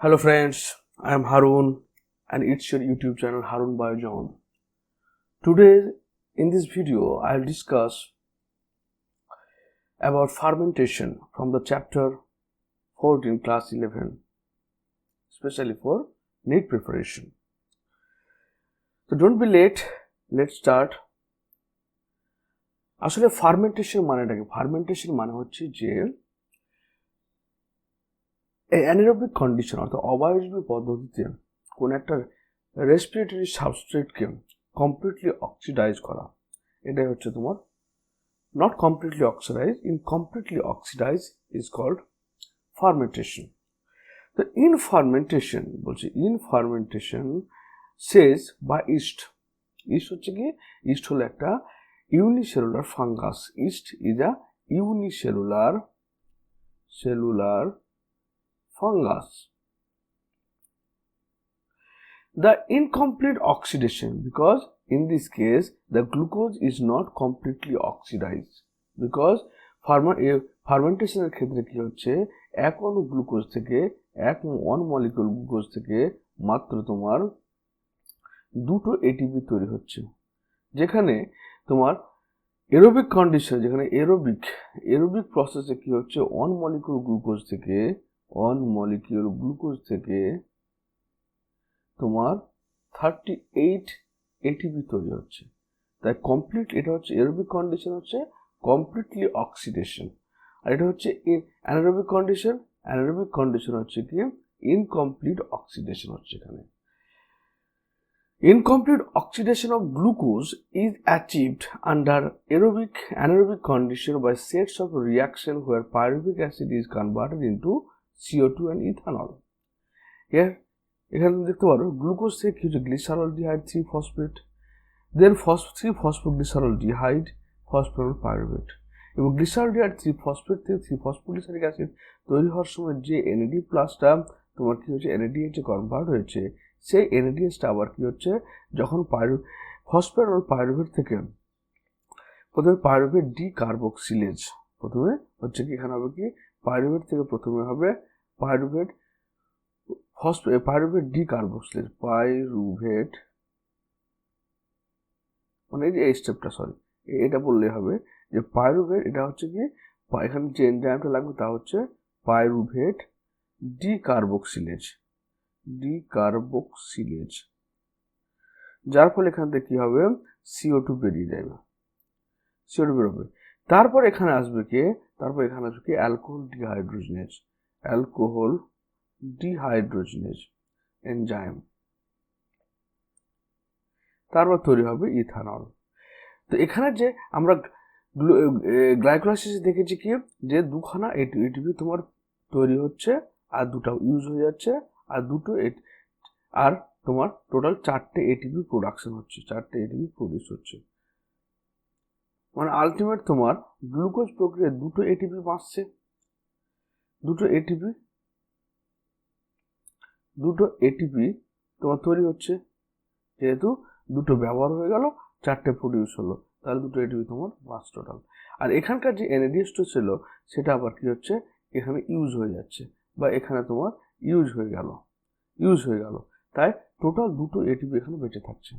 Hello friends, I am Harun and it's your YouTube channel Harun Biojon. Today in this video I'll discuss about fermentation from the chapter 14 class 11, especially for NEET preparation. So don't be late, let's start. আসলে fermentation মানেটা কি? Fermentation মানে হচ্ছে যে anaerobic condition অর্থাৎ অবায়বীয় পদ্ধতিতে কোন একটা রেসপিরেটরি সাবস্ট্রেটকে কমপ্লিটলি অক্সিডাইজ করা, এটাই হচ্ছে তোমার not completely oxidized. Incompletely oxidized is called fermentation. The in fermentation says by yeast হচ্ছে কি, yeast হলো একটা unicellular fungus. Yeast is a unicellular fungus. The incomplete oxidation, because in this case the glucose is not completely oxidized, because ফার্মেন্টেশনের ক্ষেত্রে কি হচ্ছে, এক অণু glucose থেকে ওয়ান মলিকিউল গ্লুকোজ থেকে মাত্র তোমার দুটো এটিপি তৈরি হচ্ছে, যেখানে তোমার এরোবিক কন্ডিশন, যেখানে এরোবিক প্রসেসে কি হচ্ছে, ওয়ান মলিকিউল গ্লুকোজ থেকে তোমার 38 এটিপি তৈরি হচ্ছে। তাই কমপ্লিট, এটা হচ্ছে এরোবিক কন্ডিশন, হচ্ছে কমপ্লিটলি অক্সিডেশন। আর এটা হচ্ছে অ্যানারোবিক কন্ডিশন হচ্ছে কি ইনকমপ্লিট অক্সিডেশন হচ্ছে। এখানে incomplete oxidation of glucose is achieved under anaerobic condition by sets of reaction where pyruvic acid is converted into CO2 and ethanol. Here এখানে দেখতে পারো গ্লুকোজ থেকে কি হচ্ছে, গ্লিসারলডিহাইড 3 ফসফেট, দেন 3 ফসফোগ্লিসারলডিহাইড ফসফোরাইল পাইরুভেট, এবং গ্লিসারলডিহাইড 3 ফসফেট থেকে 3 ফসফোগ্লিসারিক অ্যাসিড তৈরি হওয়ার সময় যে এনএডি প্লাসটা তোমার কি হচ্ছে, এনএডিএইচে কনভার্ট হয়েছে, সেই এনএডিএইচটা আবার কি হচ্ছে, যখন ফসফোরাইল পাইরুভেট থেকে প্রথমে পাইরুভেট ডি কার্বক্সিলেজ, প্রথমে হচ্ছে কি এখানে হবে কি, পাইরুভেট থেকে প্রথমে হবে পাইরুভেট ডি কার্বক্সিলেজ, পাইরুভেট, মানে এই যে এই স্টেপটা, সরি এটা বললে হবে যে পাইরুভেট, এটা হচ্ছে কি এখানে যে এনজাইমটা লাগবে তা হচ্ছে পাইরুভেট ডি কার্বক্সিলেজ, যার ফলে এখান থেকে কি হবে, CO2 বেরিয়ে যাবে, CO2 বেরোবে। তারপর এখানে আসবে কি, অ্যালকোহল ডিহাইড্রোজেনেজ এনজাইম, তারপর তৈরি হবে ইথানল। তো এখানে যে আমরা গ্লাইকোলাইসিসে দেখেছি কি, যে দুখানা এটিপি তোমার তৈরি হচ্ছে আর দুটো ইউজ হয়ে যাচ্ছে, আর আর তোমার টোটাল 4টে এটিপি প্রোডাকশন হচ্ছে, 4টে এটিপি প্রডিউস হচ্ছে। মানে আলটিমেট তোমার গ্লুকোজ প্রক্রিয়ায় দুটো এটিপি বাঁচছে, দুটো এটিপি তোমার তৈরি হচ্ছে, যেহেতু দুটো ব্যবহার হয়ে গেল, 4টে প্রডিউস হলো, তাহলে দুটো এটিপি তোমার বাঁচ টোটাল। আর এখানকার যে এনএডিএসটা ছিল সেটা আবার কি হচ্ছে, এখানে ইউজ হয়ে যাচ্ছে, বা এখানে তোমার ইউজ হয়ে গেল, তাই টোটাল দুটো এটিপি এখানে বেঁচে থাকছে।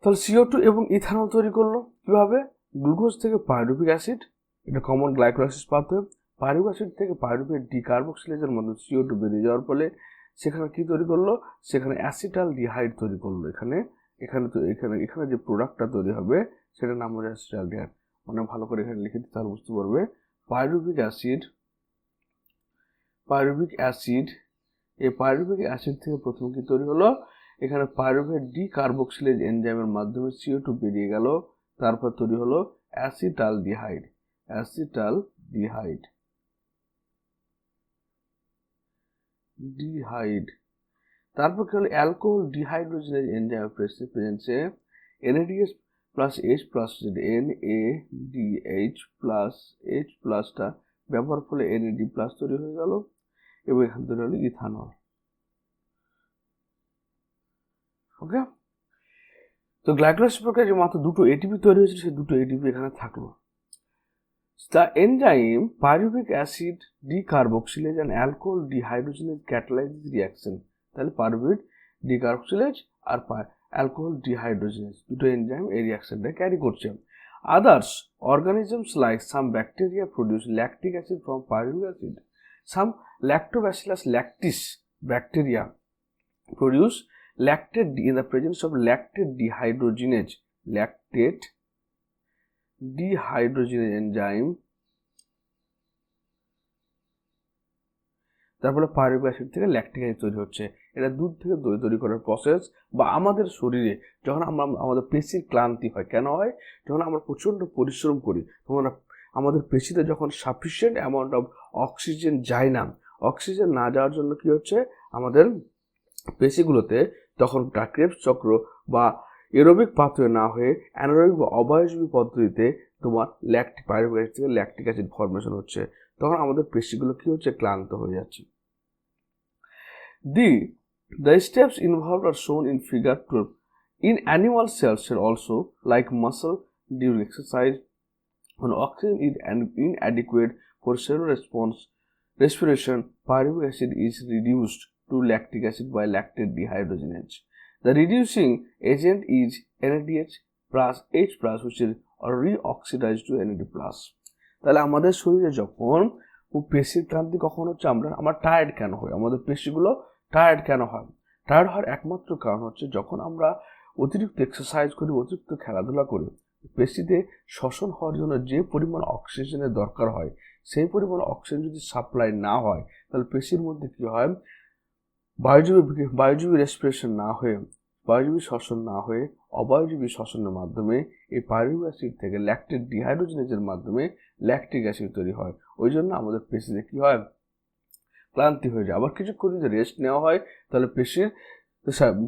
তাহলে CO2 এবং ইথানল তৈরি করলো কিভাবে, গ্লুকোজ থেকে পাইরুভিক অ্যাসিড, এটা common glycolysis pathway, pyruvic acid থেকে পাইরুভেট ডিকার্বক্সিলেজের মধ্যে CO2 বেরিয়ে যাওয়ার ফলে সেখানে কি তৈরি করলো, সেখানে অ্যাসিটালডিহাইড তৈরি করলো। এখানে যে প্রোডাক্টটা তৈরি হবে সেটার নাম হচ্ছে অ্যাসিটালডিহাইড। মানে ভালো করে এখানে লিখে দিতে তাহলে বুঝতে পারবে, পাইরুভিক অ্যাসিড, এই পাইরুভিক অ্যাসিড থেকে প্রথমে কি তৈরি হলো, এখানে পাইরুভেট ডি কার্বক্সিলেজ এনজাইমের মাধ্যমে CO2 বেরিয়ে গেল, তারপর তৈরি হলো অ্যাসিটালডিহাইড, তারপর কি হলো, অ্যালকোহল ডিহাইড্রোজেনেজ এনজাইমের প্রেজেন্সে NADH plus H plus NADH plus H প্লাসটা ব্যবহার ফলে NAD প্লাস তৈরি হয়ে গেল, এবং এখান তৈরি হলো ইথানল। ওকে, তো গ্লাইকোলাইসিস প্রক্রিয়ায় যে মাত্র দুটো এটিপি তৈরি হয়েছিল, সেই দুটো এটিপি এখানে থাকলো। The enzyme pyruvic acid decarboxylase and alcohol dehydrogenase catalyzes reaction. তাহলে পাইরুভেট ডিকার্বক্সিলেজ আর অ্যালকোহল ডিহাইড্রোজেনেজ দুটো এনজাইম এই রিয়াকশনটা ক্যারি করছে। Others organisms like some bacteria produce lactic acid from pyruvic acid. Some lactobacillus lactis bacteria produce lactate in the presence of lactate dehydrogenase enzyme. তারপরে pyruvic acid থেকে lactic acid তৈরি হচ্ছে। এটা দুধ থেকে দই তৈরি করার প্রসেস। বা আমাদের শরীরে যখন আমাদের পেশির ক্লান্তি হয়, কেন হয়? যখন আমরা প্রচণ্ড পরিশ্রম করি তখন আমাদের পেশিতে যখন সাফিসিয়েন্ট অ্যামাউন্ট অফ অক্সিজেন যায় না, অক্সিজেন না যাওয়ার জন্য কি হচ্ছে আমাদের পেশিগুলোতে তখন ক্রেবস চক্র বা এরোবিক পাথওয়ে না হয়ে অ্যানারোবিক বা অবায়জীবী পদ্ধতিতে তোমার পাইরুভিক অ্যাসিড থেকে ল্যাকটিক অ্যাসিড ফর্মেশন হচ্ছে। তখন আমাদের পেশিগুলো কি হচ্ছে? ক্লান্ত হয়ে যাচ্ছে। The steps involved are shown in figure 12. In animal cells also, like muscle, during exercise, when oxygen is inadequate for cellular respiration, pyruvic acid is reduced to lactic acid by lactate dehydrogenase. The reducing agent is NADH plus H plus, which is reoxidized to NAD plus. তাহলে আমাদের শরীরে যখন পেশির ক্লান্তি কখন হচ্ছে, আমরা tired কেন হয়, আমাদের পেশিগুলো টায়ার্ড কেন হয়? টায়ার্ড হওয়ার একমাত্র কারণ হচ্ছে যখন আমরা অতিরিক্ত এক্সারসাইজ করি, অতিরিক্ত খেলাধুলা করি, পেশিতে শ্বসন হওয়ার জন্য যে পরিমাণ অক্সিজেনের দরকার হয় সেই পরিমাণ অক্সিজেন যদি সাপ্লাই না হয় তাহলে পেশির মধ্যে কি হয়? বায়ুজীবী রেসপিরেশন না হয়ে, বায়ুজীবী শ্বসন না হয়ে অবায়ুজীবী শ্বসনের মাধ্যমে এই পাইরুভিক অ্যাসিড থেকে ল্যাকটেট ডিহাইড্রোজেনেজের মাধ্যমে ল্যাকটিক অ্যাসিড তৈরি হয়। ওই জন্য আমাদের পেশিতে কি হয়? ক্লান্তি হয়ে যায়। আবার কিছুক্ষণ যদি রেস্ট নেওয়া হয় তাহলে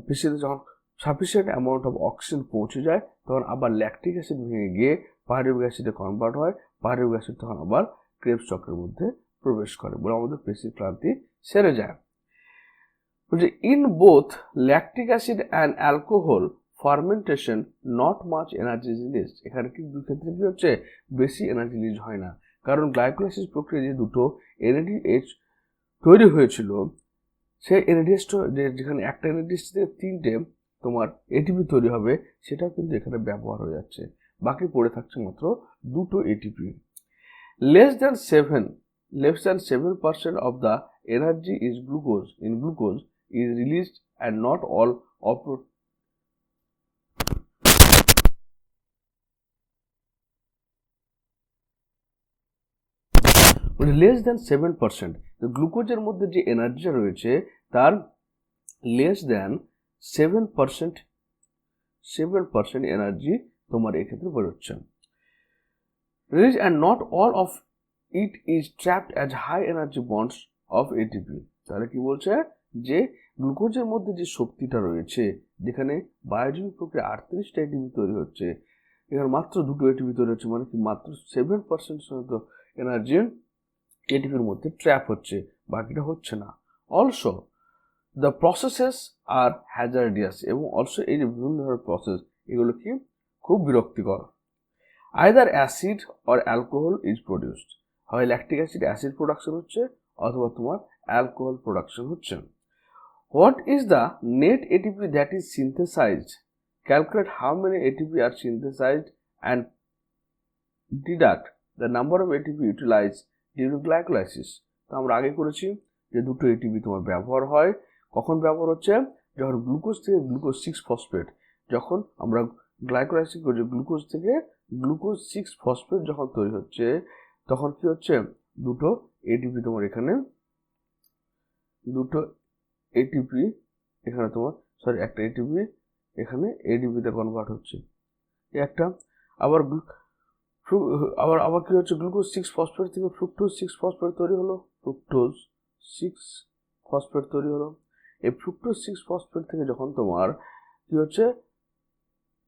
পেশিতে যখন সাফিসিয়েন্ট অ্যামাউন্ট অফ অক্সিজেন পৌঁছে যায় তখন আবার ল্যাকটিক অ্যাসিড ভেঙে গিয়ে পাইরুভিক অ্যাসিডে কনভার্ট হয়। পাইরুভিক অ্যাসিড তখন আবার ক্রেবস চক্রের মধ্যে প্রবেশ করে বলে আমাদের পেশির ক্লান্তি সেরে যায়। In both lactic acid and alcohol fermentation not much energy is released. এখানে কি দুই ক্ষেত্রে কি হচ্ছে? বেশি এনার্জি রিলিজ হয় না, কারণ গ্লাইকোলাইসিস প্রক্রিয়ায় যে দুটো NADH তৈরি হয়েছিল সেই NADH যেখানে একটা NADH থেকে তিনটে তোমার এটিপি তৈরি হবে সেটাও কিন্তু এখানে ব্যবহার হয়ে যাচ্ছে। বাকি পড়ে থাকছে মাত্র দুটো ATP. Less than 7% of the energy is glucose is released and not all output. Less than 7%, গ্লুকোজের মধ্যে যে এনার্জি রয়েছে তার less than 7% এনার্জি তোমার এক্ষেত্রে বেরোচ্ছে। Released and not all of it is trapped as high energy bonds of ATP. তাহলে কি বলছে? যে গ্লুকোজের মধ্যে যে শক্তিটা রয়েছে, যেখানে বায়োজীবী প্রক্রিয়া 38টা এটিপি তৈরি হচ্ছে, এখানে মাত্র দুটো এটিপি তৈরি হচ্ছে, মানে কি মাত্র 7% এনার্জি এটিপির মধ্যে ট্র্যাপ হচ্ছে, বাকিটা হচ্ছে না। অলসো দ্য প্রসেসেস আর হ্যাজার্ডিয়াস, এবং অলসো এই যে বিভিন্ন ধরনের প্রসেস এগুলো কি খুব বিরক্তিকর। Either acid or alcohol is produced, হয় ল্যাকটিক অ্যাসিড প্রোডাকশন হচ্ছে অথবা তোমার অ্যালকোহল প্রোডাকশন হচ্ছে। What is the net ATP that is synthesized? Calculate how many ATP are synthesized and deduct the number of ATP utilized during glycolysis. তো আমরা আগে করেছি যে দুটো ATP তোমার ব্যবহার হয়। কখন ব্যবহার হচ্ছে? যখন গ্লুকোজ থেকে গ্লুকোজ 6-ফসফেট, যখন আমরা গ্লাইকোলাইসিস করছি গ্লুকোজ থেকে গ্লুকোজ 6-ফসফেট যখন তৈরি হচ্ছে তখন কি হচ্ছে? দুটো ATP তোমার এখানে এখানে তোমার একটা ATP এখানে ADP তে কনভার্ট হচ্ছে একটা। আবার কি হচ্ছে? গ্লুকোজ 6-ফসফেট থেকে ফ্রুক্টোজ 6-ফসফেট তৈরি হলো, ফ্রুক্টোজ 6-ফসফেট তৈরি হলো। এই ফ্রুক্টোজ 6-ফসফেট থেকে যখন তোমার কি হচ্ছে?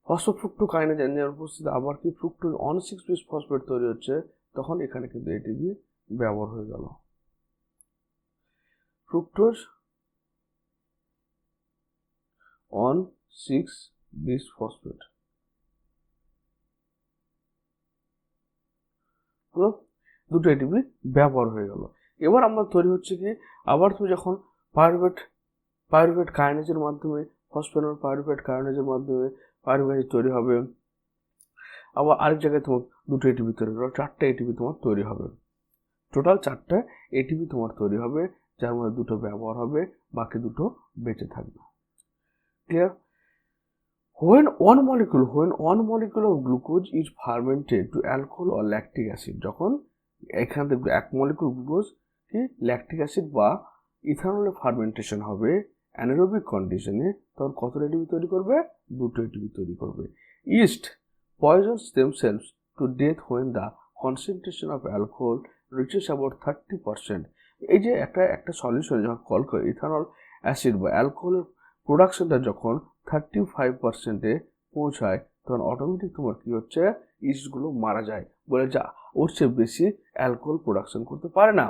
ফসফোফ্রুক্টোকাইনেজ এনজাইমের উপস্থিতি আবার কি ফ্রুক্টোজ 1,6-বিস-ফসফেট তৈরি হচ্ছে, তখন এখানে কিন্তু এটিপি ব্যবহার হয়ে গেল। ফ্রুক্টোজ 1,6-বিস-ফসফেট হলো, দুটো এটিপি ব্যবহার হয়ে গেল। এবার আমরা তৈরি হচ্ছে কি, আবার তুমি যখন পাইরুভেট কাইনেজের মাধ্যমে, ফসফেনল পাইরুভেট কাইনেজের মাধ্যমে পাইরুভিক অ্যাসিড তৈরি হবে, আবার আরেক জায়গায় তোমার দুটো এটিপি তৈরি হবে, 4টে এটিপি তোমার তৈরি হবে। টোটাল 4টে এটিপি তোমার তৈরি হবে, যার মধ্যে দুটো ব্যবহার হবে, বাকি দুটো বেঁচে থাকবে। Clear? When one molecule of glucose is fermented to alcohol or lactic acid, যখন এখান থেকে এক মলিকুল গ্লুকোজ কি ল্যাকটিক অ্যাসিড বা ইথানলে ফার্মেন্টেশন হবে অ্যানারোবিক কন্ডিশনে, তখন কত এটিপি তৈরি করবে? দুটো এটিপি তৈরি করবে। Yeast poisons themselves to death when the concentration of alcohol reaches about 30%. এই যে একটা সলিউশন যখন কল করে ইথানল অ্যাসিড বা অ্যালকোহলের প্রোডাকশনটা যখন 35%-এ পৌঁছায়, তখন অটোমেটিক তোমার কি হচ্ছে, ইস্টগুলো মারা যায়, বলে যা ওর চেয়ে বেশি অ্যালকোহল প্রোডাকশন করতে পারে না।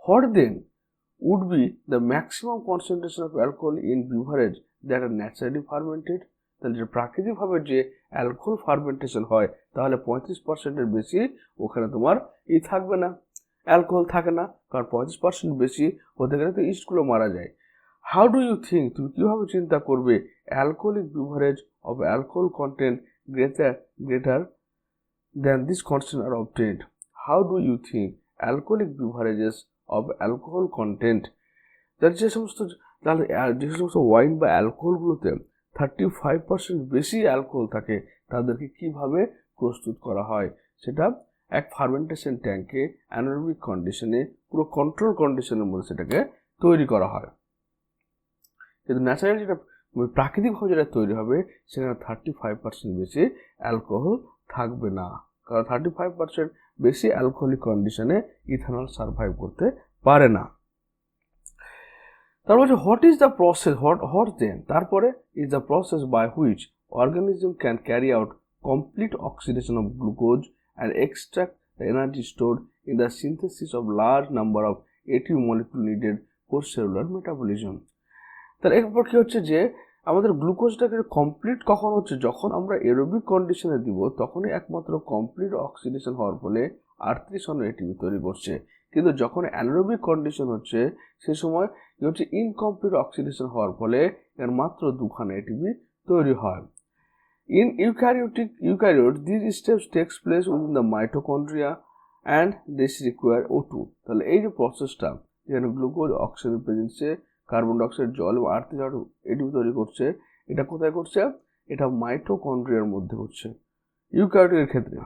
What then would be the maximum concentration of alcohol in beverage that are naturally fermented? তাহলে যে প্রাকৃতিকভাবে যে অ্যালকোহল ফার্মেন্টেশন হয়, তাহলে 35%-এর বেশি ওখানে তোমার থাকবে না, অ্যালকোহল থাকে না, কারণ 35% বেশি হতে গেলে তো ইস্টগুলো মারা যায়। হাউ ডু ইউ থিঙ্ক, তুমি কীভাবে চিন্তা করবে, alcoholic beverage of alcohol content greater than this constant are obtained? How do you think alcoholic beverages of alcohol content, যে সমস্ত ওয়াইন বা অ্যালকোহলগুলোতে 35% বেশি অ্যালকোহল থাকে, তাদেরকে কিভাবে প্রস্তুত করা হয়? সেটা এক ফার্মেন্টেশন ট্যাঙ্কে অ্যানারোবিক কন্ডিশনে, পুরো কন্ট্রোল কন্ডিশনের মধ্যে সেটাকে তৈরি করা হয়। কিন্তু ন্যাচারালি যেটা প্রাকৃতিকভাবে যেটা তৈরি হবে, সেখানে 35% বেশি অ্যালকোহল থাকবে না, কারণ 35% বেশি অ্যালকোহলিক কন্ডিশনে ইথানল সার্ভাইভ করতে পারে না। তারপর what is the process, what then, তারপরে is the process by which organism can carry out complete oxidation of glucose and extract the energy stored in the synthesis of large number of ATP molecule needed for cellular metabolism. তাহলে এরপর কি হচ্ছে যে আমাদের গ্লুকোজটাকে complete কখন হচ্ছে, যখন আমরা এরোবিক কন্ডিশনে দিব, তখনই একমাত্র কমপ্লিট অক্সিডেশন হওয়ার ফলে 38 অন্য এটিপি তৈরি করছে। কিন্তু যখন অ্যানারোবিক কন্ডিশন হচ্ছে, সে সময় কি হচ্ছে, ইনকমপ্লিট অক্সিডেশন হওয়ার ফলে এর মাত্র 2খানা এটিপি তৈরি হয়। In eukaryote this steps takes place within the mitochondria and this require O2। তাহলে এই যে প্রসেসটা, যেখানে গ্লুকোজ অক্সিজেন প্রেজেন্সে কার্বন ডাইঅক্সাইড, জল এবং আর্থিক এটিপি তৈরি করছে, এটা কোথায় করছে? এটা মাইটোকন্ড্রিয়ার মধ্যে হচ্ছে ইউক্যারিওটের ক্ষেত্রে।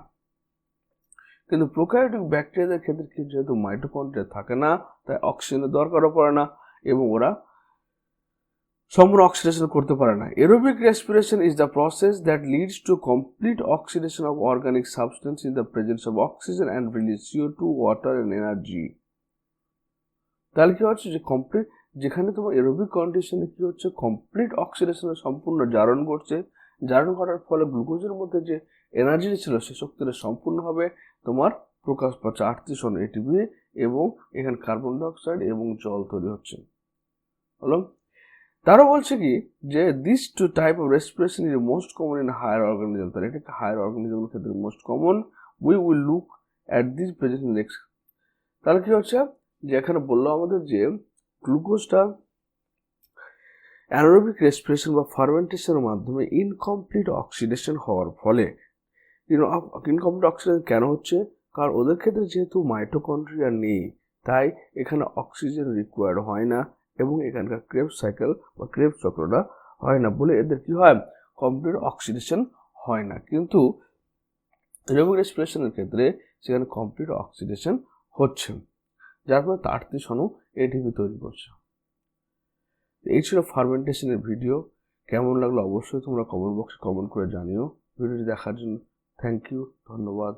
কিন্তু প্রোক্যারিওটিক ব্যাকটেরিয়াদের ক্ষেত্রে যেহেতু মাইটোকন্ড্রিয়া থাকে না, তাই অক্সিজেনের দরকারও পড়ে না এবং ওরা সম্পূর্ণ অক্সিডেশন করতে পারে না। Aerobic respiration is the process that leads to complete oxidation of organic substance in the presence of oxygen and release CO2, water and energy. তাহলে কি হচ্ছে যে কমপ্লিট, যেখানে তোমার এরোবিক কন্ডিশনে কি হচ্ছে, কমপ্লিট অক্সিডেশনের সম্পূর্ণ জারণ ঘটছে, জারণ ঘটার ফলে গ্লুকোজের মধ্যে যে এনার্জি ছিল সে শক্তিটা সম্পূর্ণভাবে তোমার প্রকাশ পাচ্ছে 38 অণু এটিপি, এবং এখানে কার্বন ডাইঅক্সাইড এবং জল তৈরি হচ্ছে। হলো, তারও বলছে কি যে this two type of respiration is most common in higher organism. তাহলে এটা হায়ার অর্গানিজমের ক্ষেত্রে most common. We will look at this present next. তাহলে কি হচ্ছে যে এখানে বললো আমাদের যে গ্লুকোজটা অ্যানারোবিক রেসপিরেশন বা ফার্মেন্টেশনের মাধ্যমে ইনকমপ্লিট অক্সিডেশন হওয়ার ফলে, ইনকমপ্লিট অক্সিডেশন কেন হচ্ছে, কারণ ওদের ক্ষেত্রে যেহেতু মাইটোকন্ড্রিয়া নেই, তাই এখানে অক্সিজেন রিকোয়ার্ড হয় না এবং এখানকার ক্রেবস সাইকেল বা ক্রেবস চক্রটা হয় না, বলে এদের কি হয়, কমপ্লিট অক্সিডেশন হয় না। কিন্তু এরোবিক রেসপিরেশনের ক্ষেত্রে সেখানে কমপ্লিট অক্সিডেশন হচ্ছে, যার ফলে 38 অণু এটিপি তৈরি করছে। এই ছিল ফার্মেন্টেশনের ভিডিও। কেমন লাগলো অবশ্যই তোমরা কমেন্ট বক্সে কমেন্ট করে জানিও। ভিডিওটি দেখার জন্য থ্যাংক ইউ, ধন্যবাদ।